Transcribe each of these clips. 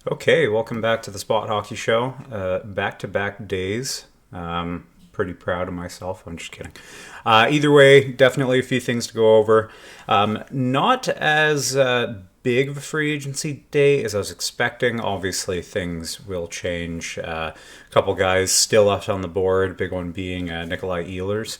Okay, welcome back to the Spot Hockey Show. Back-to-back days. Pretty proud of myself. I'm just kidding. Either way, definitely a few things to go over. Not as big of a free agency day as I was expecting. Obviously, things will change. A couple guys still left on the board. Big one being Nikolai Ehlers.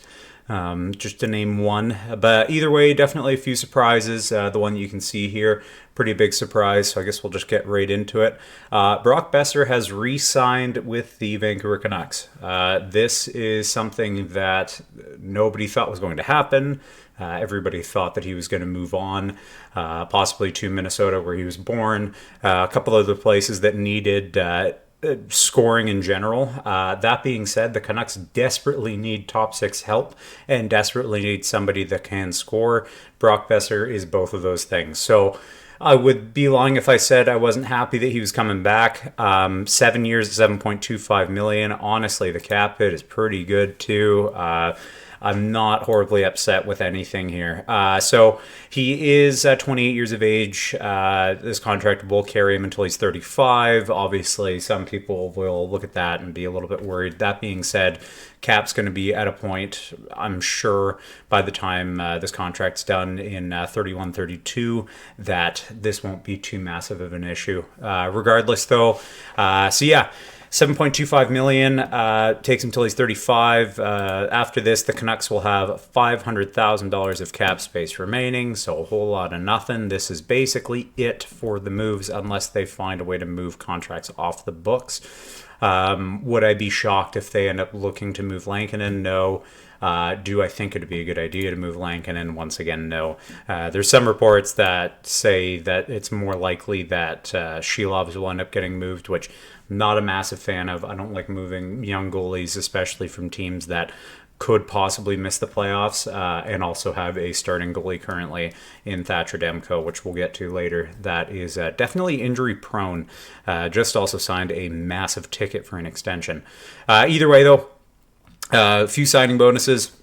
Just to name one. But either way, definitely a few surprises. The one you can see here, pretty big surprise, so I guess we'll just get right into it. Brock Boeser has re-signed with the Vancouver Canucks. This is something that nobody thought was going to happen. Everybody thought that he was going to move on, possibly to Minnesota where he was born. A couple other places that needed scoring in general. That being said, the Canucks desperately need top six help and desperately need somebody that can score. Brock Boeser is both of those things. So I would be lying if I said I wasn't happy that he was coming back. 7 years, $7.25 million. Honestly, the cap hit is pretty good too. I'm not horribly upset with anything here. So he is 28 years of age. This contract will carry him until he's 35. Obviously, some people will look at that and be a little bit worried. That being said, cap's going to be at a point, I'm sure, by the time this contract's done in 31, 32, that this won't be too massive of an issue. Regardless, though, so yeah. $7.25 million takes him till he's 35. After this, the Canucks will have $500,000 of cap space remaining, so a whole lot of nothing. This is basically it for the moves, unless they find a way to move contracts off the books. Would I be shocked if they end up looking to move Lankinen? No. Do I think it'd be a good idea to move Lankinen? Once again, no. There's some reports that say that it's more likely that Shilovs will end up getting moved, which I'm not a massive fan of. I don't like moving young goalies, especially from teams that could possibly miss the playoffs, and also have a starting goalie currently in Thatcher Demko, which we'll get to later. That is definitely injury prone. Just also signed a massive ticket for an extension. Either way, though, a few signing bonuses,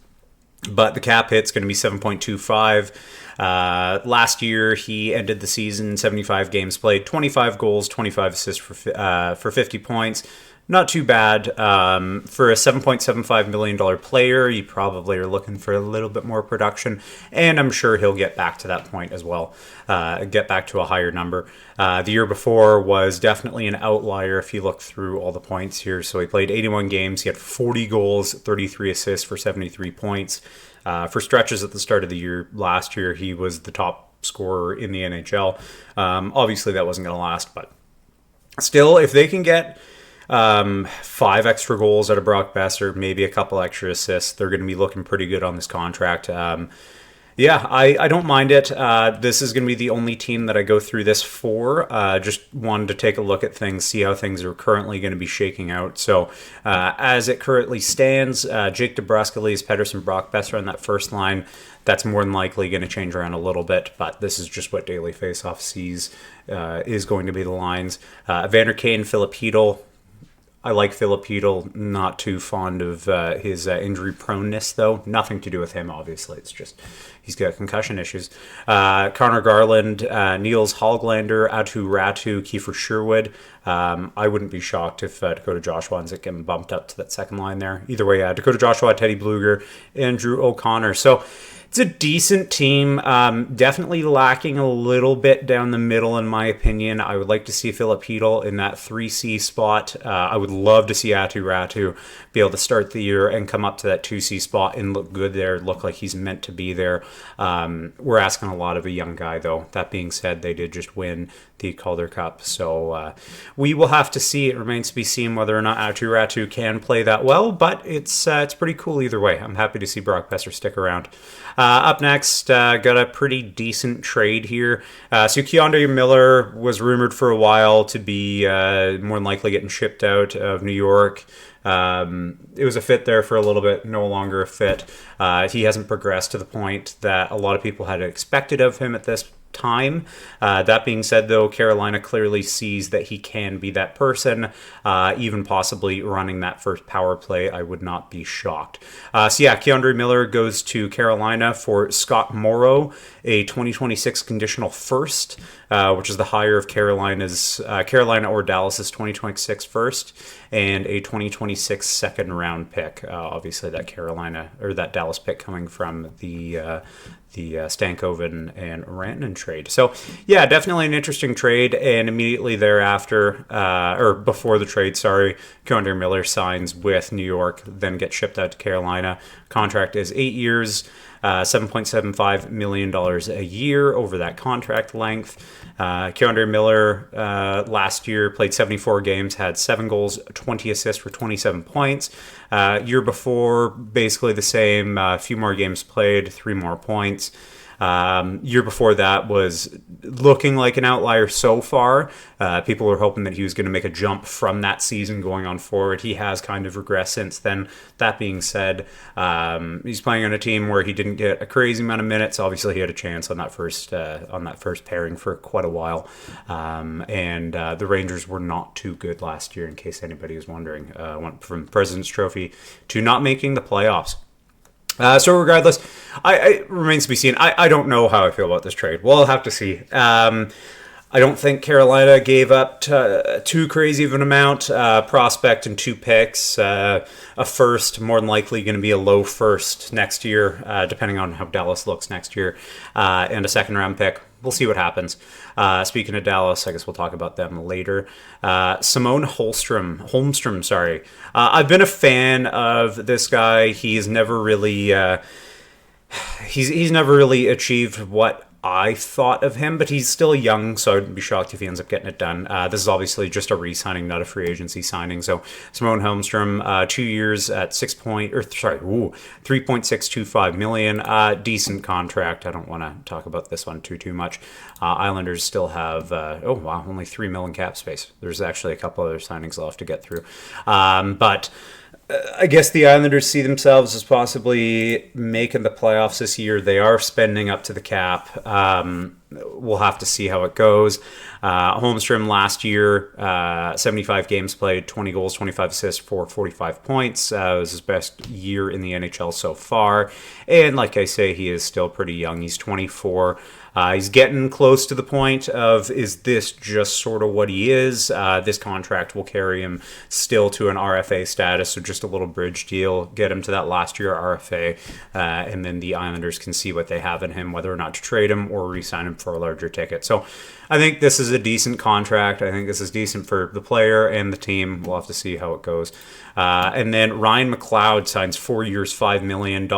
but the cap hit's going to be 7.25. Last year, he ended the season 75 games played, 25 goals, 25 assists for 50 points. Not too bad. For a $7.75 million player, you probably are looking for a little bit more production, and I'm sure he'll get back to that point as well, get back to a higher number. The year before was definitely an outlier if you look through all the points here. So he played 81 games, he had 40 goals, 33 assists for 73 points. For stretches at the start of the year, last year, he was the top scorer in the NHL. Obviously, that wasn't going to last, but still, if they can get 5 extra goals out of Brock Boeser, maybe a couple extra assists, they're going to be looking pretty good on this contract. Yeah, I don't mind it. This is going to be the only team that I go through this for. Just wanted to take a look at things, see how things are currently going to be shaking out. So as it currently stands, Jake DeBrusk, Elias Pettersson, Brock Boeser on that first line. That's more than likely going to change around a little bit, but this is just what Daily Faceoff sees is going to be the lines. Vander Kane, Philip Hedl. I like Philip Hedl, not too fond of his injury proneness, though. Nothing to do with him, obviously. It's just he's got concussion issues. Conor Garland, Niels Hoglander, Atu Ratu, Kiefer Sherwood. I wouldn't be shocked if Dakota Joshua ends up getting bumped up to that second line there. Either way, Dakota Joshua, Teddy Bluger, Andrew O'Connor. So it's a decent team. Definitely lacking a little bit down the middle, in my opinion. I would like to see Philip Hedl in that 3C spot. I would love to see Atu Ratu be able to start the year and come up to that 2C spot and look good there, look like he's meant to be there. We're asking a lot of a young guy, though. That being said, they did just win the Calder Cup, so we will have to see. It remains to be seen whether or not Atu Ratu can play that well, but it's pretty cool either way. I'm happy to see Brock Boeser stick around. Up next, got a pretty decent trade here. So Keandre Miller was rumored for a while to be more than likely getting shipped out of New York. It was a fit there for a little bit, no longer a fit. He hasn't progressed to the point that a lot of people had expected of him at this time. That being said, though, Carolina clearly sees that he can be that person, even possibly running that first power play. I would not be shocked. K'Andre Miller goes to Carolina for Scott Morrow, a 2026 conditional first, which is the higher of Carolina or Dallas's 2026 first, and a 2026 second round pick. Obviously, that Dallas pick coming from the Stankoven and Rantanen trade. So, yeah, definitely an interesting trade. And immediately thereafter, or before the trade, K'Andre Miller signs with New York, then gets shipped out to Carolina. Contract is 8 years, $7.75 million a year over that contract length. K'Andre Miller last year played 74 games, had 7 goals, 20 assists for 27 points. Year before, basically the same, a few more games played, 3 more points. Year before that was looking like an outlier so far. People were hoping that he was going to make a jump from that season going on forward. He has kind of regressed since then. That being said, he's playing on a team where he didn't get a crazy amount of minutes. Obviously, he had a chance on that first pairing for quite a while. And the Rangers were not too good last year, in case anybody was wondering. Went from President's Trophy to not making the playoffs. So regardless, it remains to be seen. I don't know how I feel about this trade. We'll have to see. I don't think Carolina gave up too crazy of an amount. Prospect and 2 picks. A first, more than likely going to be a low first next year, depending on how Dallas looks next year. And a second round pick. We'll see what happens. Speaking of Dallas, I guess we'll talk about them later. Simone Holmstrom. I've been a fan of this guy. He's never really he's never really achieved what I thought of him, but he's still young, so I'd be shocked if he ends up getting it done. This is obviously just a re-signing, not a free agency signing. So Simone Helmstrom, 2 years at $3.625 million. Decent contract. I don't want to talk about this one too much. Islanders still have only $3 million cap space. There's actually a couple other signings left to get through, but I guess the Islanders see themselves as possibly making the playoffs this year. They are spending up to the cap. We'll have to see how it goes. Holmstrom last year, 75 games played, 20 goals, 25 assists for 45 points. It was his best year in the NHL so far. And like I say, he is still pretty young. He's 24. He's getting close to the point of, is this just sort of what he is? This contract will carry him still to an RFA status, so just a little bridge deal, get him to that last year RFA, and then the Islanders can see what they have in him, whether or not to trade him or re-sign him for a larger ticket. So I think this is a decent contract. I think this is decent for the player and the team. We'll have to see how it goes. And then Ryan McLeod signs 4 years, $5 million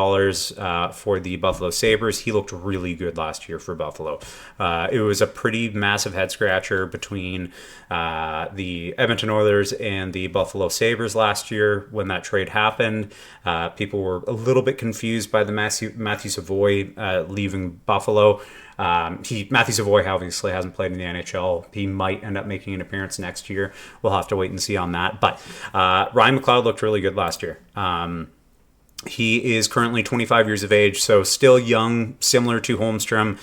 for the Buffalo Sabres. He looked really good last year for Buffalo. It was a pretty massive head scratcher between the Edmonton Oilers and the Buffalo Sabres last year when that trade happened. People were a little bit confused by the Matthew Savoy leaving Buffalo. Matthew Savoy obviously hasn't played in the NHL. He might end up making an appearance next year. We'll have to wait and see on that. But Ryan McLeod looked really good last year. He is currently 25 years of age, so still young, similar to Holmstrom.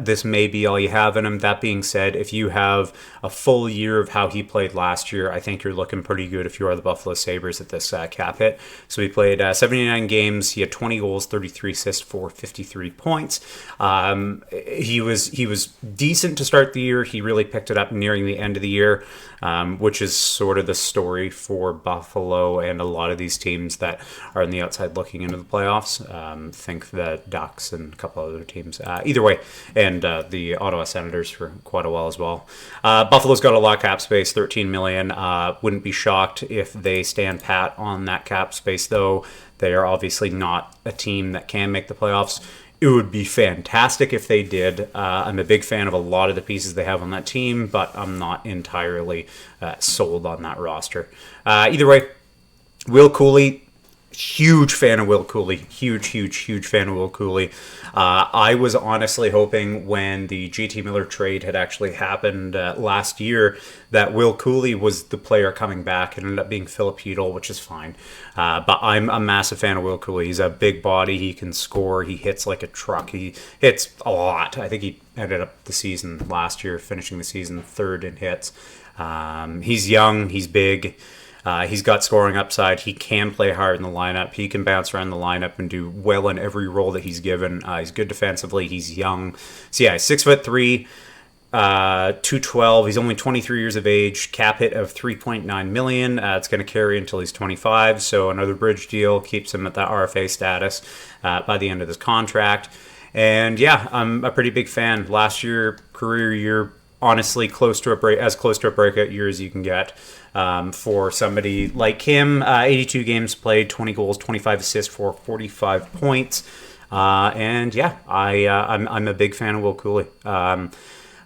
This may be all you have in him. That being said, if you have a full year of how he played last year, I think you're looking pretty good if you are the Buffalo Sabres at this cap hit. So he played 79 games. He had 20 goals, 33 assists for 53 points. He was decent to start the year. He really picked it up nearing the end of the year, which is sort of the story for Buffalo and a lot of these teams that are on the outside looking into the playoffs. Think the Ducks and a couple other teams. Either way, and the Ottawa Senators for quite a while as well. Buffalo's got a lot of cap space, $13 million. Wouldn't be shocked if they stand pat on that cap space, though. They are obviously not a team that can make the playoffs. It would be fantastic if they did. I'm a big fan of a lot of the pieces they have on that team, but I'm not entirely sold on that roster. Either way, Will Coolie, Huge fan of Will Coolie. Huge fan of Will Coolie. I was honestly hoping when the JT Miller trade had actually happened last year that Will Coolie was the player coming back. It ended up being Philip Hedl, which is fine. But I'm a massive fan of Will Coolie. He's a big body. He can score. He hits like a truck. He hits a lot. I think he ended up the season last year, finishing the season third in hits. He's young. He's big. He's got scoring upside. He can play hard in the lineup. He can bounce around the lineup and do well in every role that he's given. He's good defensively. He's young. So yeah, 6'3", 212. He's only 23 years of age. Cap hit of $3.9 million. It's going to carry until he's 25. So another bridge deal keeps him at that RFA status by the end of this contract. And yeah, I'm a pretty big fan. Last year, career year, honestly, close to a breakout year as you can get. For somebody like him, 82 games played, 20 goals, 25 assists for 45 points. And yeah, I'm a big fan of Will Coolie.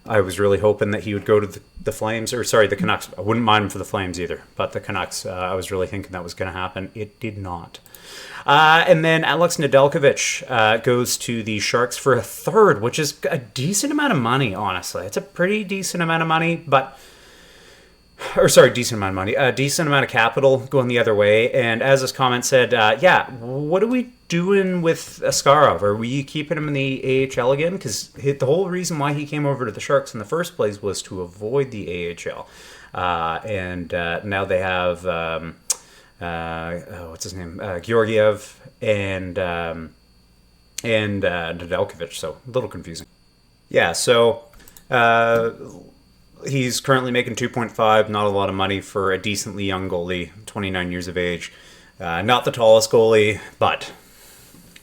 I was really hoping that he would go to the Flames, or sorry, the Canucks. I wouldn't mind him for the Flames either, but the Canucks, I was really thinking that was going to happen. It did not. And then Alex Nadelkovich goes to the Sharks for a third, which is a decent amount of money, honestly. It's a pretty decent amount of money, decent amount of money, a decent amount of capital going the other way. And as this comment said, what are we doing with Askarov? Are we keeping him in the AHL again? Because the whole reason why he came over to the Sharks in the first place was to avoid the AHL. And now they have, what's his name? Georgiev and Nadelkovich. So a little confusing. Yeah, so he's currently making 2.5, not a lot of money for a decently young goalie, 29 years of age. Not the tallest goalie, but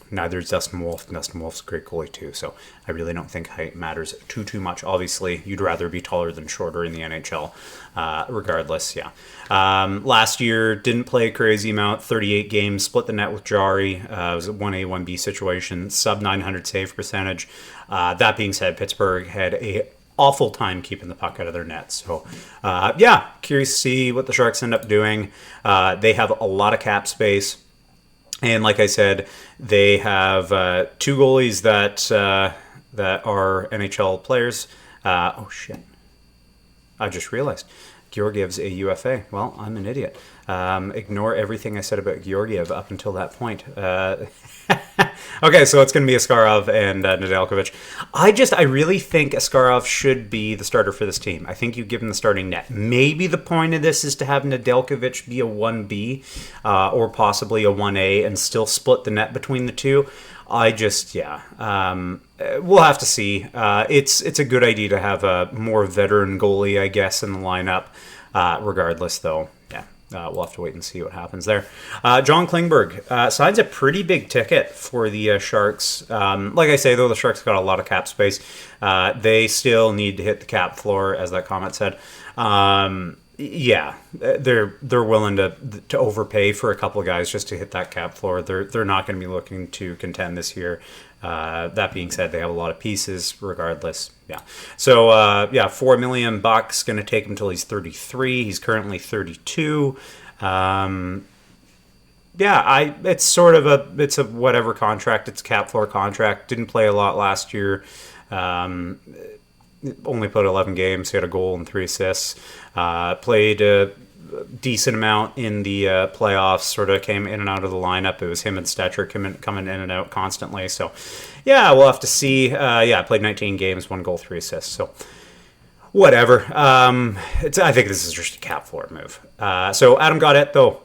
neither is Dustin Wolf. Dustin Wolf's a great goalie too, so I really don't think height matters too much. Obviously, you'd rather be taller than shorter in the NHL, regardless, yeah. Last year, didn't play a crazy amount, 38 games, split the net with Jari. It was a 1A, 1B situation, sub 900 save percentage. That being said, Pittsburgh had a awful time keeping the puck out of their nets. So, curious to see what the Sharks end up doing. They have a lot of cap space. And like I said, they have two goalies that are NHL players. Oh, shit. I just realized. Georgiev's a UFA. Well, I'm an idiot. Ignore everything I said about Georgiev up until that point. Okay, so it's going to be Askarov and Nadelkovich. I really think Askarov should be the starter for this team. I think you give him the starting net. Maybe the point of this is to have Nadelkovich be a 1B or possibly a 1A and still split the net between the two. We'll have to see. It's a good idea to have a more veteran goalie, I guess, in the lineup. Regardless, though, we'll have to wait and see what happens there. John Klingberg signs a pretty big ticket for the Sharks. Like I say, though, the Sharks got a lot of cap space. They still need to hit the cap floor, as that comment said. They're willing to overpay for a couple of guys just to hit that cap floor. They're not going to be looking to contend this year. That being said, they have a lot of pieces regardless. Yeah. So, $4 million going to take him until he's 33. He's currently 32. It's a whatever contract. It's a cap floor contract. Didn't play a lot last year. Only played 11 games. He had a goal and 3 assists. Played a decent amount in the playoffs. Sort of came in and out of the lineup. It was him and Stetcher coming in and out constantly. So, we'll have to see. Played 19 games, 1 goal, 3 assists. So, whatever. I think this is just a cap floor move. So, Adam Goddett, though,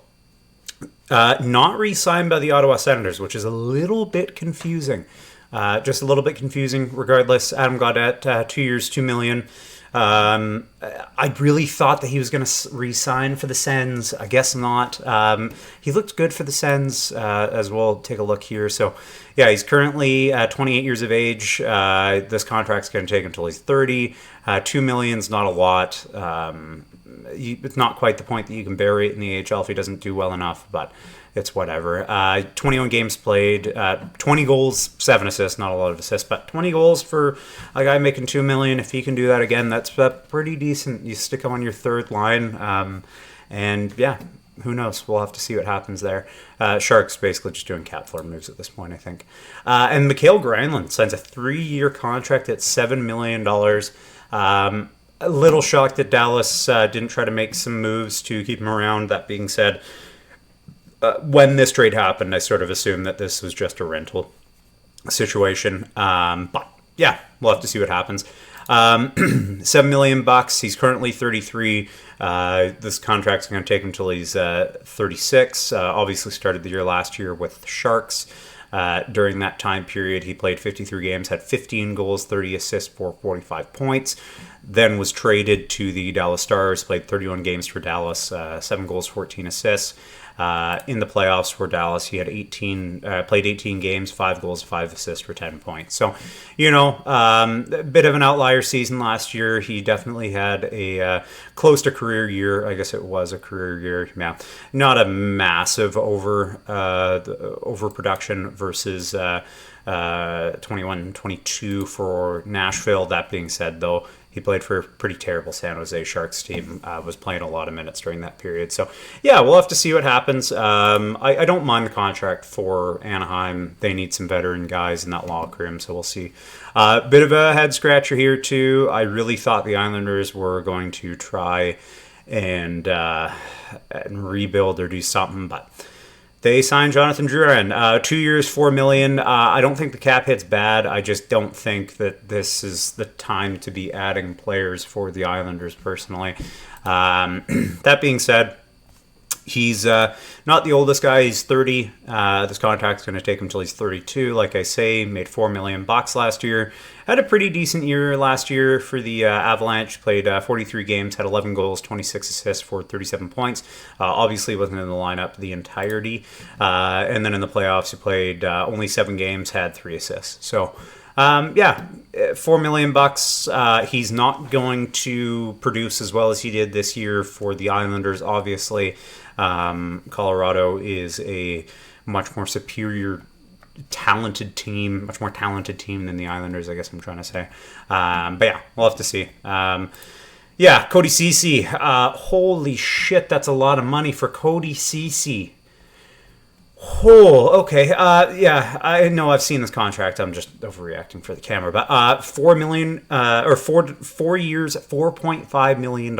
not re-signed by the Ottawa Senators, which is a little bit confusing. Just a little bit confusing. Regardless, Adam Goddett, 2 years, $2 million. I really thought that he was going to re-sign for the Sens. I guess not. He looked good for the Sens as well. Take a look here. So, he's currently 28 years of age. This contract's going to take until he's 30. $2 million's not a lot. it's not quite the point that you can bury it in the AHL if he doesn't do well enough, but it's whatever. 21 games played, 20 goals, 7 assists, not a lot of assists, but 20 goals for a guy making $2 million. If he can do that again, that's pretty decent. You stick him on your third line, and yeah, who knows? We'll have to see what happens there. Sharks basically just doing cap floor moves at this point, I think. And Mikael Grinland signs a 3-year contract at $7 million. A little shocked that Dallas didn't try to make some moves to keep him around. That being said, when this trade happened, I sort of assumed that this was just a rental situation. But yeah, we'll have to see what happens. $7 million. He's currently 33. This contract's going to take him till he's 36. Obviously started the year last year with the Sharks. During that time period, he played 53 games, had 15 goals, 30 assists for 45 points. Then was traded to the Dallas Stars, played 31 games for Dallas, 7 goals, 14 assists. In the playoffs for Dallas, he had played 18 games, 5 goals, 5 assists for 10 points. So, a bit of an outlier season last year. He definitely had a close to career year. I guess it was a career year. Yeah, not a massive overproduction versus 21-22 for Nashville. That being said, though, he played for a pretty terrible San Jose Sharks team, was playing a lot of minutes during that period. So, yeah, we'll have to see what happens. I don't mind the contract for Anaheim. They need some veteran guys in that locker room, so we'll see. Bit of a head-scratcher here, too. I really thought the Islanders were going to try and rebuild or do something, but they signed Jonathan Duran, 2 years, $4 million. I don't think the cap hit's bad. I just don't think that this is the time to be adding players for the Islanders, personally. That being said, he's not the oldest guy. He's 30. This contract's going to take him till he's 32. Like I say, made $4 million last year. Had a pretty decent year last year for the Avalanche. Played 43 games, had 11 goals, 26 assists for 37 points. Obviously wasn't in the lineup the entirety. And then in the playoffs, he played only 7 games, had 3 assists. So, $4 million. He's not going to produce as well as he did this year for the Islanders, obviously. Colorado is a much more superior talented team, much more talented team than the Islanders, I guess I'm trying to say. But yeah, we'll have to see. Cody Ceci. Holy shit, that's a lot of money for Cody Ceci. Oh, okay. I know I've seen this contract. I'm just overreacting for the camera. But $4 million, or 4 years, $4.5 million.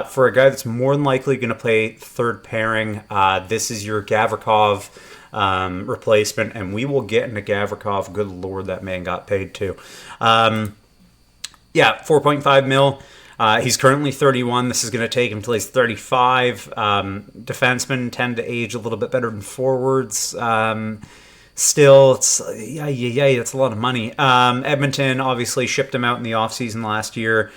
For a guy that's more than likely going to play third pairing. This is your Gavrikov replacement, and we will get into Gavrikov. Good Lord, that man got paid too. 4.5 mil. He's currently 31. This is going to take him till he's 35. Defensemen tend to age a little bit better than forwards. Still, it's that's a lot of money. Edmonton obviously shipped him out in the offseason last year.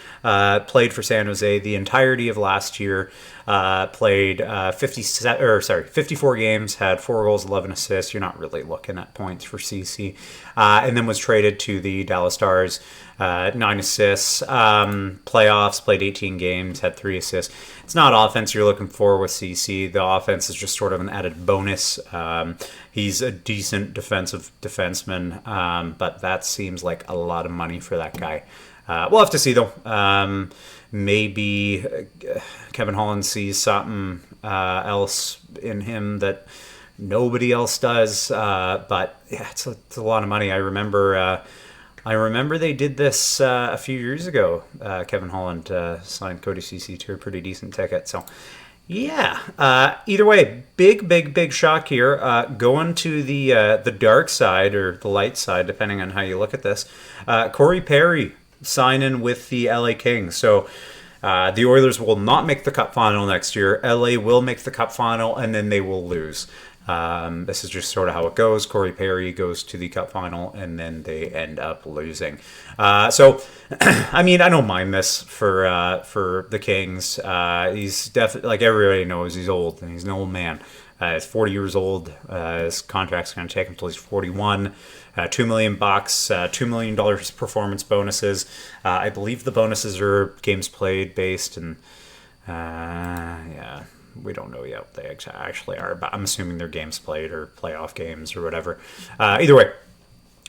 Played for San Jose the entirety of last year. Played 54 games, had 4 goals, 11 assists. You're not really looking at points for CC. And then was traded to the Dallas Stars. 9 assists. Playoffs, played 18 games, had 3 assists. It's not offense you're looking for with CC. The offense is just sort of an added bonus. He's a decent defensive defenseman, but that seems like a lot of money for that guy. We'll have to see, though. Maybe Kevin Holland sees something else in him that nobody else does. But yeah, it's a lot of money. I remember they did this a few years ago. Kevin Holland signed Cody Ceci to a pretty decent ticket. So, yeah. Either way, big shock here. Going to the dark side or the light side, depending on how you look at this. Cory Perry signing with the LA Kings. So, the Oilers will not make the Cup final next year. LA will make the Cup final, and then they will lose. This is just sort of how it goes. Cory Perry goes to the Cup final, and then they end up losing. So, I mean, I don't mind this for the Kings. He's definitely, like everybody knows, he's old, and he's an old man. He's 40 years old. His contract's going to take him until he's 41. $2 million, $2 million performance bonuses. I believe the bonuses are games played based, and Yeah, we don't know yet what they actually are, but I'm assuming they're games played or playoff games or whatever. Either way,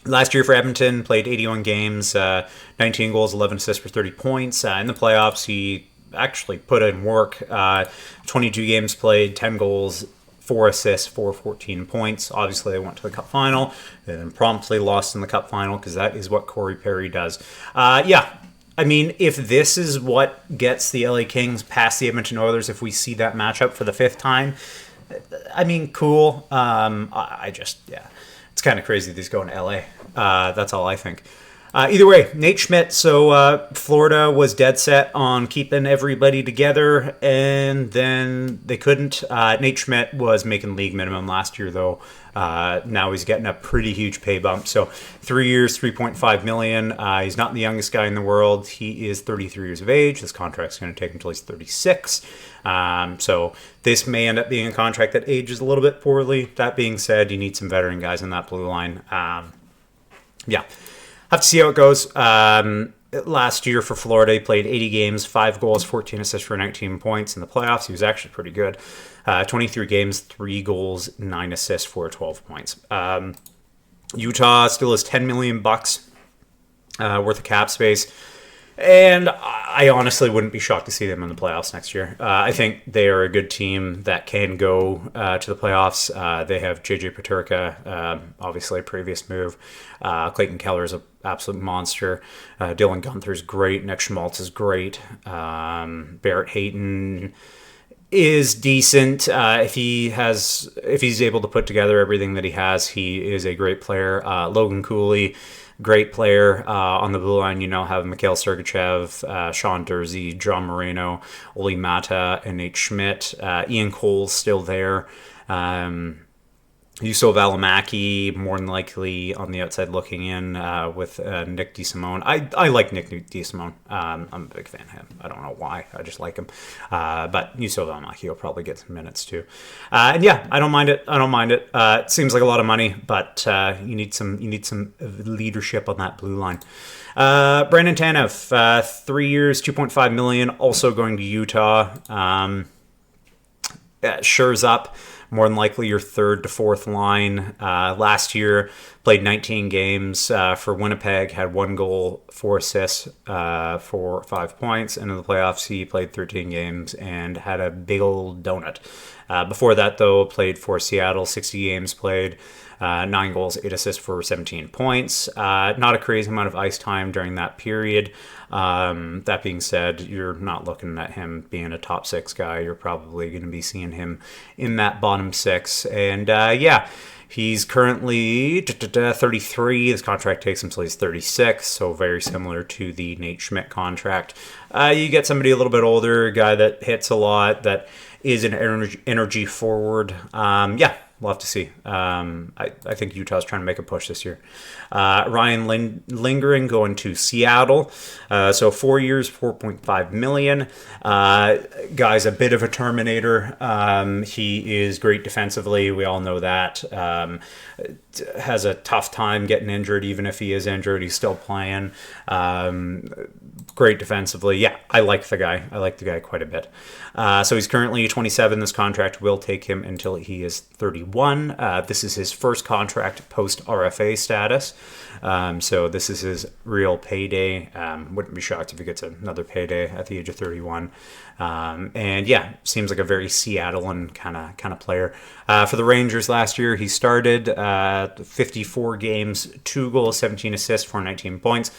last year for Edmonton, played 81 games, 19 goals, 11 assists for 30 points. In the playoffs, he actually put in work. 22 games played, 10 goals, 4 assists for 14 points. Obviously, they went to the Cup final and promptly lost in the Cup final because that is what Cory Perry does. Yeah, I mean, if this is what gets the LA Kings past the Edmonton Oilers, if we see that matchup for the 5th time, I mean, cool. Yeah, it's kind of crazy that he's going to LA. That's all I think. Either way, Nate Schmidt. So Florida was dead set on keeping everybody together, and then they couldn't. Nate Schmidt was making league minimum last year, though. Now he's getting a pretty huge pay bump. So 3 years, $3.5 million. He's not the youngest guy in the world. He is 33 years of age. This contract's going to take him until he's 36. So this may end up being a contract that ages a little bit poorly. That being said, you need some veteran guys in that blue line. Yeah. Have to see how it goes. Last year for Florida, he played 80 games, 5 goals, 14 assists for 19 points. In the playoffs, he was actually pretty good. 23 games, 3 goals, 9 assists for 12 points. Utah still has $10 million worth of cap space. And I honestly wouldn't be shocked to see them in the playoffs next year. I think they are a good team that can go to the playoffs. They have J.J. Peterka, obviously a previous move. Clayton Keller is an absolute monster. Dylan Gunther's great. Nick Schmaltz is great. Barrett Hayton is decent. If he's able to put together everything that he has, he is a great player. Logan Cooley, great player. On the blue line, you now have Mikhail Sergachev, Sean Dursey, John Moreno, Oli Mata, and Nate Schmidt. Ian Cole's still there. Juuso Valimaki, more than likely on the outside looking in with Nick DeSimone. I like Nick DeSimone. I'm a big fan of him. I don't know why. I just like him. But Juuso Valimaki will probably get some minutes too. And yeah, I don't mind it. It seems like a lot of money, but you need some leadership on that blue line. Brandon Tanov, 3 years, $2.5 million, also going to Utah. Sure's up. More than likely your 3rd to 4th line. Last year, played 19 games for Winnipeg, had 1 goal, 4 assists for 5 points. And in the playoffs, he played 13 games and had a big old donut. Before that, though, played for Seattle, 60 games played, 9 goals, 8 assists for 17 points. Not a crazy amount of ice time during that period. That being said, you're not looking at him being a top 6 guy. You're probably going to be seeing him in that bottom 6. And yeah, he's currently 33. His contract takes him until he's 36, so very similar to the Nate Schmidt contract. You get somebody a little bit older, a guy that hits a lot, that is an energy forward. Yeah, we'll have to see. I think Utah's trying to make a push this year. Ryan Lindgren going to Seattle. So 4 years, $4.5 million. Guy's a bit of a Terminator. He is great defensively. We all know that. Has a tough time getting injured. Even if he is injured, he's still playing. Great defensively. Yeah, I like the guy. I like the guy quite a bit. So he's currently 27. This contract will take him until he is 31. This is his first contract post-RFA status. So this is his real payday. Wouldn't be shocked if he gets another payday at the age of 31. And yeah, seems like a very Seattlean kind of player. For the Rangers last year, he started 54 games, 2 goals, 17 assists for 19 points.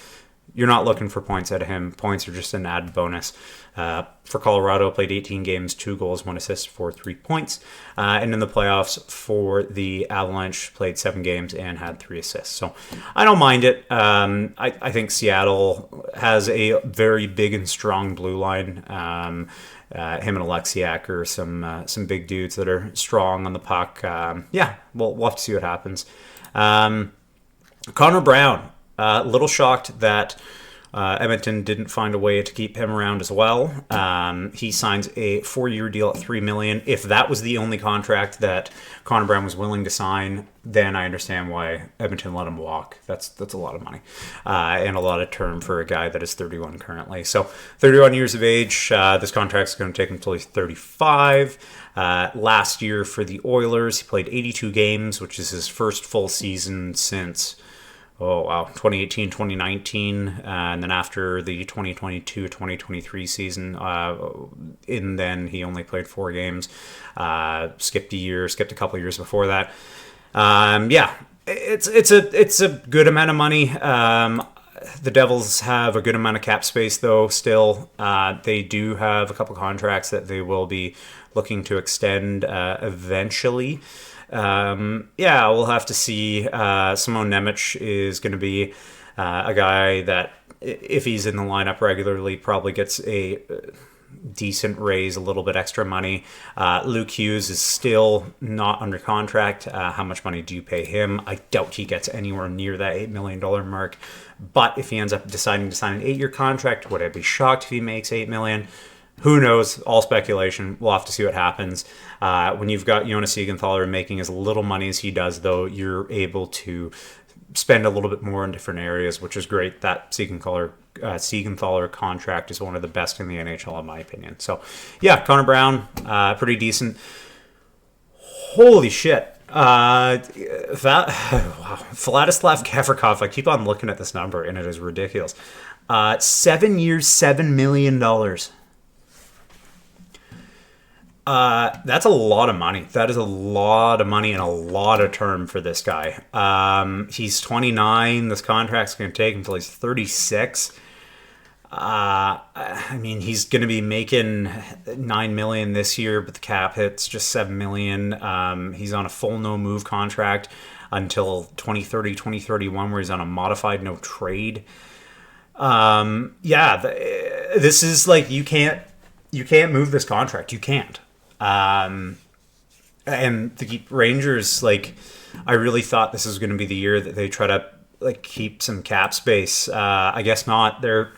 You're not looking for points out of him. Points are just an added bonus. For Colorado, played 18 games, 2 goals, 1 assist for 3 points. And in the playoffs for the Avalanche, played 7 games and had 3 assists. So I don't mind it. I think Seattle has a very big and strong blue line. Him and Alexiak are some big dudes that are strong on the puck. Yeah, we'll have to see what happens. Connor Brown. A little shocked that Edmonton didn't find a way to keep him around as well. He signs a 4-year deal at $3 million. If that was the only contract that Connor Brown was willing to sign, then I understand why Edmonton let him walk. That's a lot of money and a lot of term for a guy that is 31 currently. So 31 years of age. This contract is going to take him until he's 35. Last year for the Oilers, he played 82 games, which is his first full season since 2018, 2019, and then after the 2022-2023 season, then he only played 4 games, skipped a couple of years before that. It's a good amount of money. The Devils have a good amount of cap space, though, still. They do have a couple contracts that they will be looking to extend eventually. We'll have to see. Simon Nemec is going to be a guy that, if he's in the lineup regularly, probably gets a decent raise, a little bit extra money. Luke Hughes is still not under contract. How much money do you pay him? I doubt he gets anywhere near that $8 million mark. But if he ends up deciding to sign an 8-year contract, would I be shocked if he makes $8 million? Who knows? All speculation. We'll have to see what happens. When you've got Jonas Siegenthaler making as little money as he does, though, you're able to spend a little bit more in different areas, which is great. That Siegenthaler contract is one of the best in the NHL, in my opinion. So, yeah, Connor Brown, pretty decent. Holy shit. Vladislav Gavrikov, I keep on looking at this number, and it is ridiculous. 7 years, $7 million. That's a lot of money. That is a lot of money and a lot of term for this guy. He's 29. This contract's going to take him until he's 36. He's going to be making $9 million this year, but the cap hit's just $7 million. He's on a full no-move contract until 2030, 2031, where he's on a modified no-trade. This is like, you can't move this contract. You can't. And the Rangers, I really thought this was going to be the year that they try to keep some cap space. I guess not. They're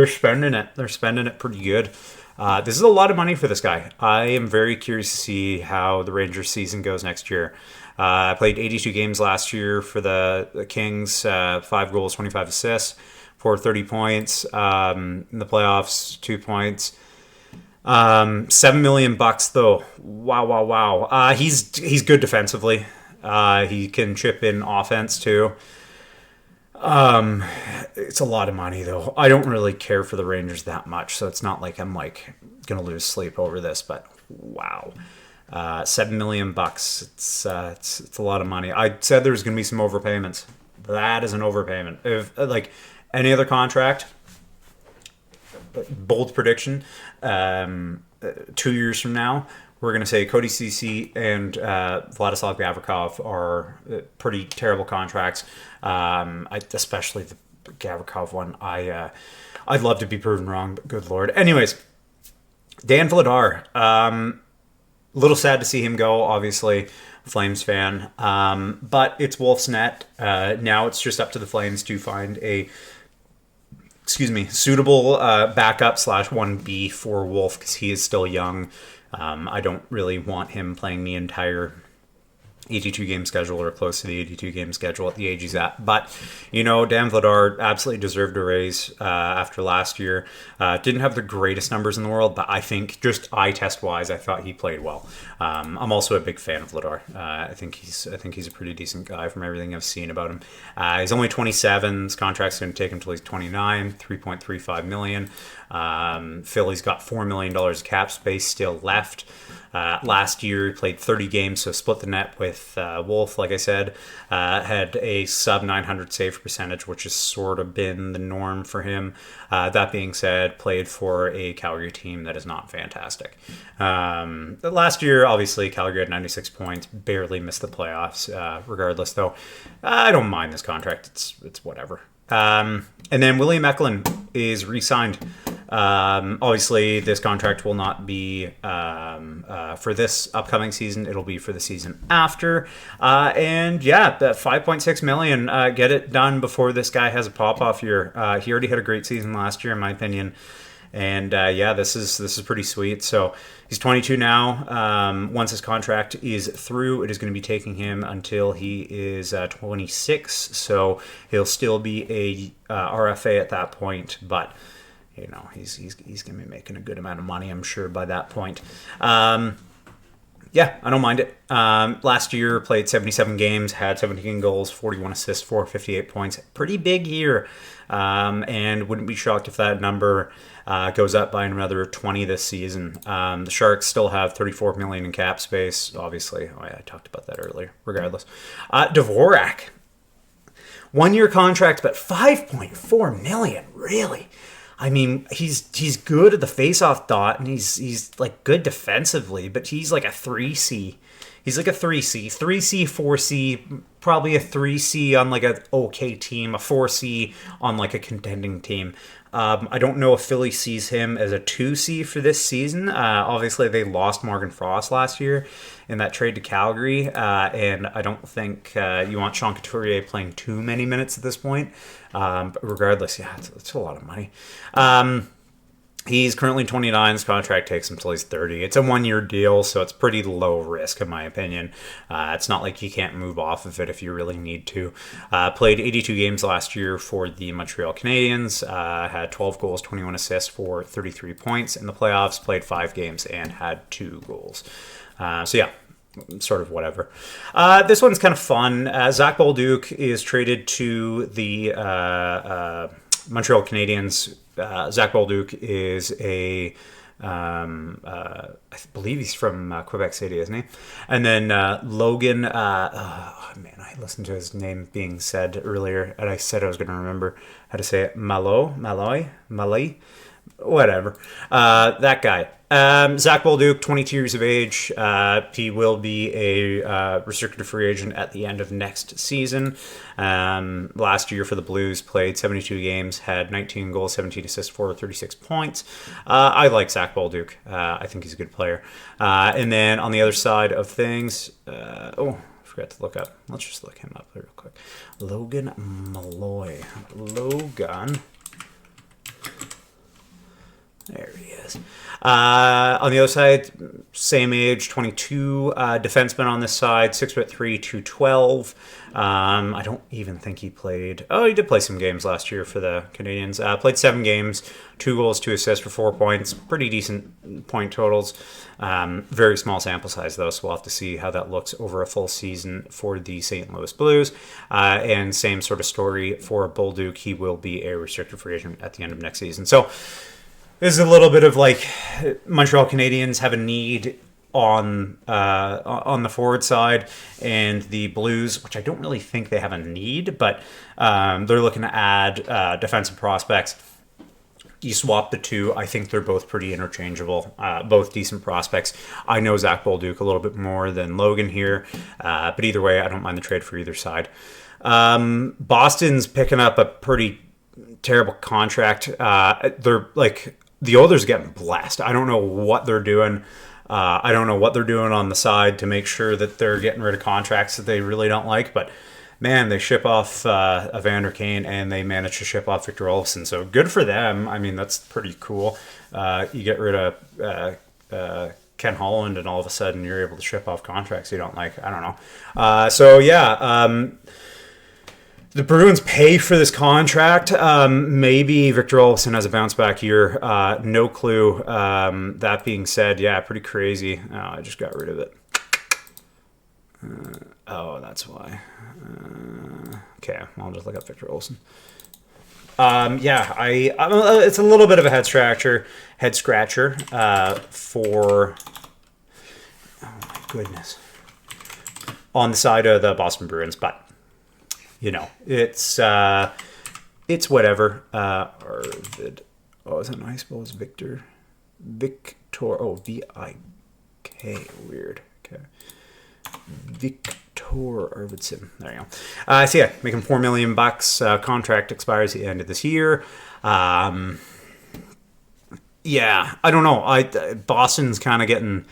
spending it. They're spending it pretty good. This is a lot of money for this guy. I am very curious to see how the Rangers season goes next year. I played 82 games last year for the Kings, 5 goals, 25 assists, 430 points. In the playoffs, 2 points. $7 million though. Wow. He's good defensively. He can chip in offense too. It's a lot of money though. I don't really care for the Rangers that much, so it's not like I'm gonna lose sleep over this. But wow, $7 million. It's a lot of money. I said there's gonna be some overpayments. That is an overpayment. If any other contract. Bold prediction, 2 years from now, we're going to say Cody Ceci and Vladislav Gavrikov are pretty terrible contracts. Especially the Gavrikov one. I'd love to be proven wrong, but good Lord. Anyways, Dan Vladar. A little sad to see him go, obviously. Flames fan. But it's Wolf's net. Now it's just up to the Flames to find a suitable backup / 1B for Wolf, because he is still young. I don't really want him playing the entire 82-game schedule or close to the 82-game schedule at the age he's at. But, Dan Vladar absolutely deserved a raise after last year. Didn't have the greatest numbers in the world, but I think just eye test-wise, I thought he played well. I'm also a big fan of Vladar. I think he's a pretty decent guy from everything I've seen about him. He's only 27. His contract's going to take him until he's 29, $3.35 million. Philly's got $4 million of cap space still left. Last year, he played 30 games, so split the net with Wolf, like I said. Had a sub-900 save percentage, which has sort of been the norm for him. That being said, played for a Calgary team that is not fantastic. Last year, obviously, Calgary had 96 points, barely missed the playoffs. Regardless, though, I don't mind this contract. It's whatever. And then William Eklund is re-signed. Obviously, this contract will not be for this upcoming season. It'll be for the season after. And yeah, that $5.6 million. Get it done before this guy has a pop-off year. He already had a great season last year, in my opinion. And yeah, this is pretty sweet. So he's 22 now. Once his contract is through, it is going to be taking him until he is 26. So he'll still be a RFA at that point, but you know he's going to be making a good amount of money, I'm sure, by that point. Yeah, I don't mind it. Last year, played 77 games, had 17 goals, 41 assists, 458 points. Pretty big year. And wouldn't be shocked if that number goes up by another 20 this season. The Sharks still have $34 million in cap space, obviously. Oh, yeah, I talked about that earlier, regardless. Dvorak. 1-year contract, but $5.4 million, really? I mean, he's good at the face-off dot, and he's like good defensively, but he's like a 3C. He's like a 3C, 3C, 4C, probably a 3C on like an okay team, a 4C on like a contending team. I don't know if Philly sees him as a 2C for this season. Obviously, they lost Morgan Frost last year in that trade to Calgary, and I don't think you want Sean Couturier playing too many minutes at this point. But regardless, yeah, it's a lot of money. He's currently 29. His contract takes him until he's 30. It's a 1-year deal, so it's pretty low risk, in my opinion. It's not like you can't move off of it if you really need to. Played 82 games last year for the Montreal Canadiens. Had 12 goals, 21 assists for 33 points in the playoffs. Played 5 games and had 2 goals. So yeah, sort of whatever. This one's kind of fun. Zach Bolduc is traded to the Montreal Canadiens. Zach Bolduc is I believe he's from Quebec City, isn't he? And then Logan, I listened to his name being said earlier, and I said I was going to remember how to say it. Malloy, whatever. That guy. Zach Bolduc, 22 years of age. He will be a restricted free agent at the end of next season. Last year for the Blues, played 72 games, had 19 goals, 17 assists, 36 points. I like Zach Bolduc. I think he's a good player. And then on the other side of things, I forgot to look up. Let's just look him up real quick. Logan Malloy. There he is. On the other side, same age, 22. Defenseman on this side, 6'3", 212. I don't even think he played. Oh, he did play some games last year for the Canadiens. Played 7 games, 2 goals, 2 assists for 4 points. Pretty decent point totals. Very small sample size, though, so we'll have to see how that looks over a full season for the St. Louis Blues. And same sort of story for Bolduc. He will be a restricted free agent at the end of next season. So this is a little bit of like Montreal Canadiens have a need on the forward side, and the Blues, which I don't really think they have a need, but they're looking to add defensive prospects. You swap the two, I think they're both pretty interchangeable, both decent prospects. I know Zach Bolduc a little bit more than Logan here, but either way, I don't mind the trade for either side. Boston's picking up a pretty terrible contract. They're like, the Oilers are getting blessed. I don't know what they're doing. I don't know what they're doing on the side to make sure that they're getting rid of contracts that they really don't like. But, man, they ship off Evander Kane, and they managed to ship off Victor Olofsson. So good for them. I mean, that's pretty cool. You get rid of Ken Holland, and all of a sudden you're able to ship off contracts you don't like. I don't know. So, yeah. The Bruins pay for this contract. Maybe Victor Olofsson has a bounce back year. No clue. That being said, yeah, pretty crazy. I just got rid of it. That's why. Okay, I'll just look up Victor Olofsson. It's a little bit of a head scratcher for. Oh my goodness. On the side of the Boston Bruins, but. You know, it's whatever. Arvid. Oh, is that how I suppose Victor? Oh, V-I-K. Weird. Okay. Victor Arvidsson. There you go. So yeah, making $4 million. Contract expires at the end of this year. Yeah, I don't know. Boston's kind of getting.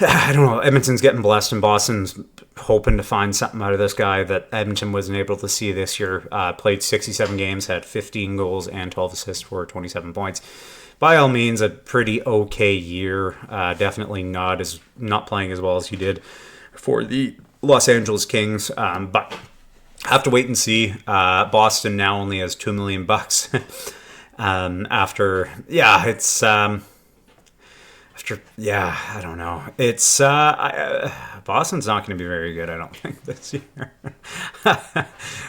I don't know. Edmonton's getting blessed, and Boston's hoping to find something out of this guy that Edmonton wasn't able to see this year. Played 67 games, had 15 goals and 12 assists for 27 points. By all means, a pretty okay year. Definitely not playing as well as he did for the Los Angeles Kings, but have to wait and see. Boston now only has $2 million I don't know. It's Boston's not going to be very good, I don't think, this year.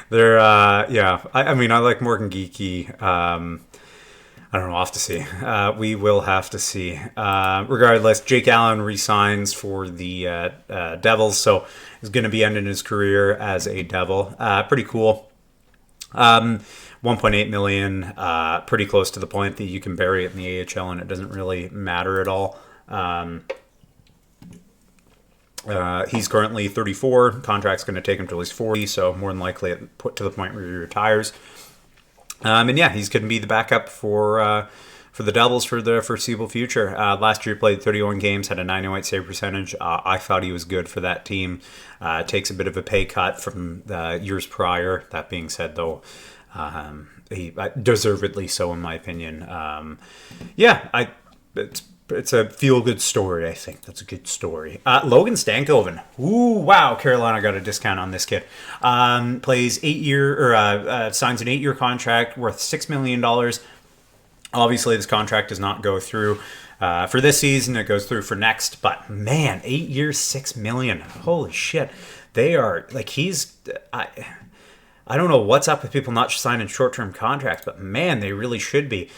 They're I mean, I like Morgan Geekie. I don't know. We'll have to see. We will have to see. Regardless, Jake Allen resigns for the Devils, so he's going to be ending his career as a Devil. Pretty cool. 1.8 million, pretty close to the point that you can bury it in the AHL and it doesn't really matter at all. He's currently 34. Contract's going to take him till he's 40, so more than likely put to the point where he retires. And yeah, he's going to be the backup for the Devils for the foreseeable future. Last year, played 31 games, had a 908 save percentage. I thought he was good for that team. Takes a bit of a pay cut from the years prior. That being said, though, he deservedly so, in my opinion. It's a feel-good story, I think. That's a good story. Logan Stankoven. Ooh, wow. Carolina got a discount on this kid. Plays signs an 8-year contract worth $6 million. Obviously, this contract does not go through for this season. It goes through for next. But, man, 8 years, $6 million. Holy shit. They are, like, I don't know what's up with people not signing short-term contracts, but, man, they really should be.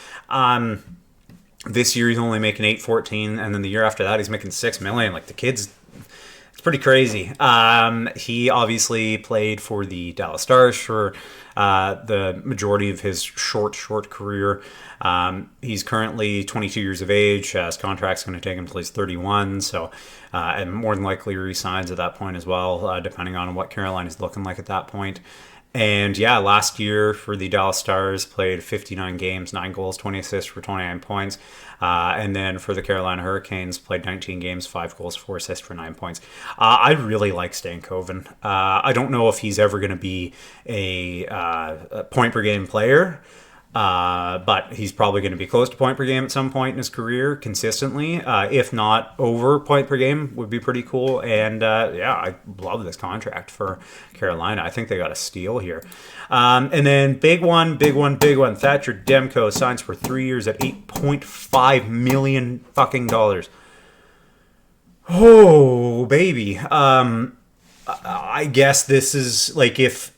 This year he's only making $8.14, and then the year after that he's making $6 million. Like, the kid's, it's pretty crazy. He obviously played for the Dallas Stars for the majority of his short career. He's currently 22 years of age. His contract's going to take him till he's 31, so and more than likely resigns at that point as well, depending on what Carolina's looking like at that point. And yeah, last year for the Dallas Stars, played 59 games, 9 goals, 20 assists for 29 points. And then for the Carolina Hurricanes, played 19 games, 5 goals, 4 assists for 9 points. I really like Stankoven. I don't know if he's ever going to be a point per game player, but he's probably going to be close to point per game at some point in his career consistently. If not over point per game, would be pretty cool. And I love this contract for Carolina. I think they got a steal here. And then big one. Thatcher Demko signs for 3 years at $8.5 million fucking dollars. Oh, baby. I guess this is like if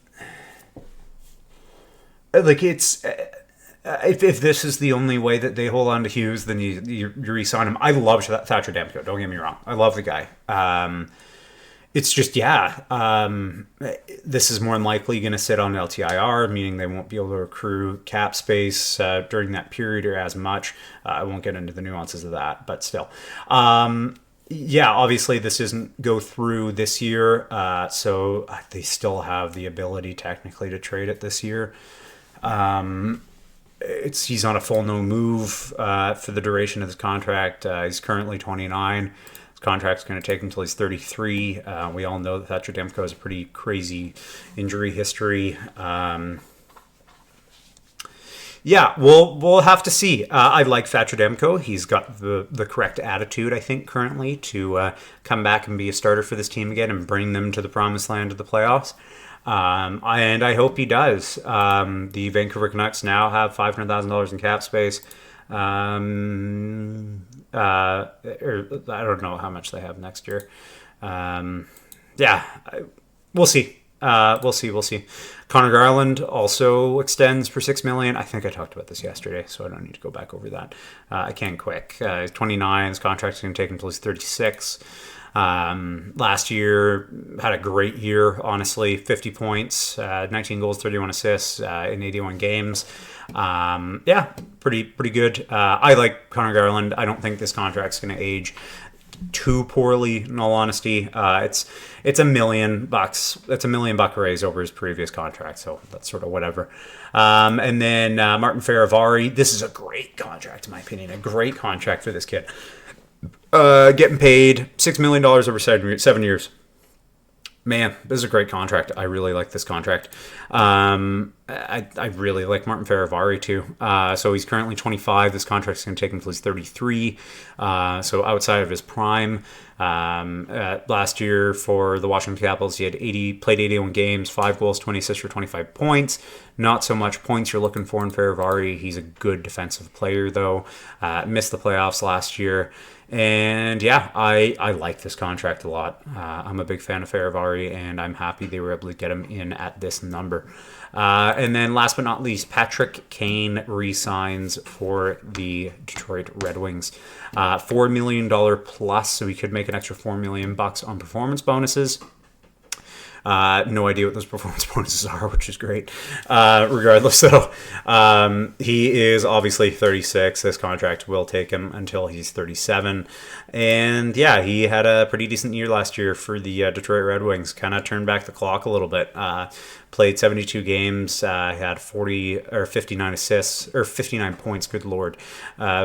this is the only way that they hold on to Hughes, then you re-sign him. I love Thatcher Demko. Don't get me wrong. I love the guy. It's just, this is more than likely going to sit on LTIR, meaning they won't be able to accrue cap space during that period or as much. I won't get into the nuances of that, but still. Obviously this doesn't go through this year, so they still have the ability technically to trade it this year. He's on a full no move for the duration of his contract. He's currently 29. His contract's going to take him until he's 33. We all know that Thatcher Demko has a pretty crazy injury history. We'll have to see. I like Thatcher Demko. He's got the correct attitude, I think, currently to come back and be a starter for this team again and bring them to the promised land of the playoffs. And I hope he does. The Vancouver Canucks now have $500,000 in cap space. I don't know how much they have next year. We'll see. We'll see. Conor Garland also extends for $6 million. I think I talked about this yesterday, so I don't need to go back over that. I can quick. He's 29. His contract's going to take him until he's 36. Last year had a great year, honestly. 50 points, 19 goals, 31 assists in 81 games. Pretty good. I like Conor Garland. I don't think this contract's going to age too poorly, in all honesty. It's $1 million. It's $1 million raise over his previous contract, so that's sort of whatever. And then Martin Feravari. This is a great contract, in my opinion. A great contract for this kid. Getting paid $6 million over 7 years. Man, this is a great contract. I really like this contract. I really like Martin Feravari too. So he's currently 25. This contract's going to take him until he's 33. So outside of his prime. Last year for the Washington Capitals, he had played 81 games, 5 goals, 20 assists for 25 points. Not so much points you're looking for in Feravari. He's a good defensive player though. Missed the playoffs last year. And yeah, I like this contract a lot. I'm a big fan of Feravari, and I'm happy they were able to get him in at this number. And then last but not least, Patrick Kane resigns for the Detroit Red Wings. $4 million plus, so he could make an extra $4 million on performance bonuses. No idea what those performance bonuses are, which is great. Regardless, though, he is obviously 36. This contract will take him until he's 37. And yeah, he had a pretty decent year last year for the Detroit Red Wings. Kind of turned back the clock a little bit. Played 72 games, had 59 assists, or 59 points, good lord.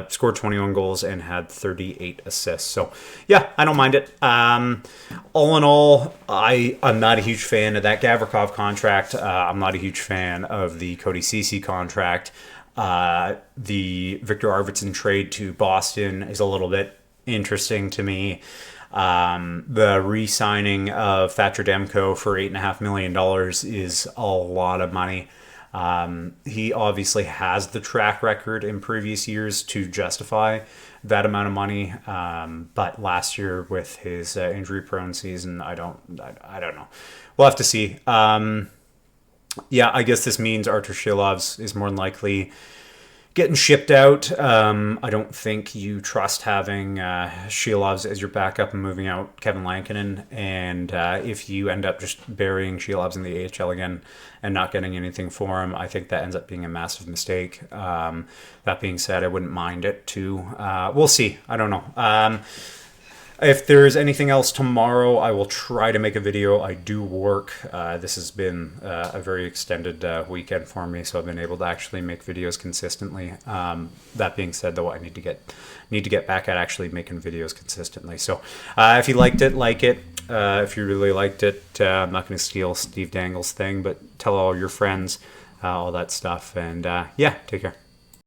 Scored 21 goals and had 38 assists. So, yeah, I don't mind it. All in all, I'm not a huge fan of that Gavrikov contract. I'm not a huge fan of the Cody Ceci contract. The Victor Arvidsson trade to Boston is a little bit interesting to me. The re-signing of Thatcher Demko for $8.5 million is a lot of money. He obviously has the track record in previous years to justify that amount of money. But last year with his injury-prone season, I don't know. We'll have to see. Yeah, I guess this means Artur Shilovs is more than likely getting shipped out. I don't think you trust having Shilovs as your backup and moving out Kevin Lankinen. And if you end up just burying Shilovs in the AHL again and not getting anything for him, I think that ends up being a massive mistake. That being said, I wouldn't mind it too. We'll see. I don't know. If there's anything else tomorrow, I will try to make a video. I do work. This has been a very extended weekend for me, so I've been able to actually make videos consistently. That being said, though, I need to get back at actually making videos consistently. So if you liked it, like it. If you really liked it, I'm not going to steal Steve Dangle's thing, but tell all your friends, all that stuff. And yeah, take care.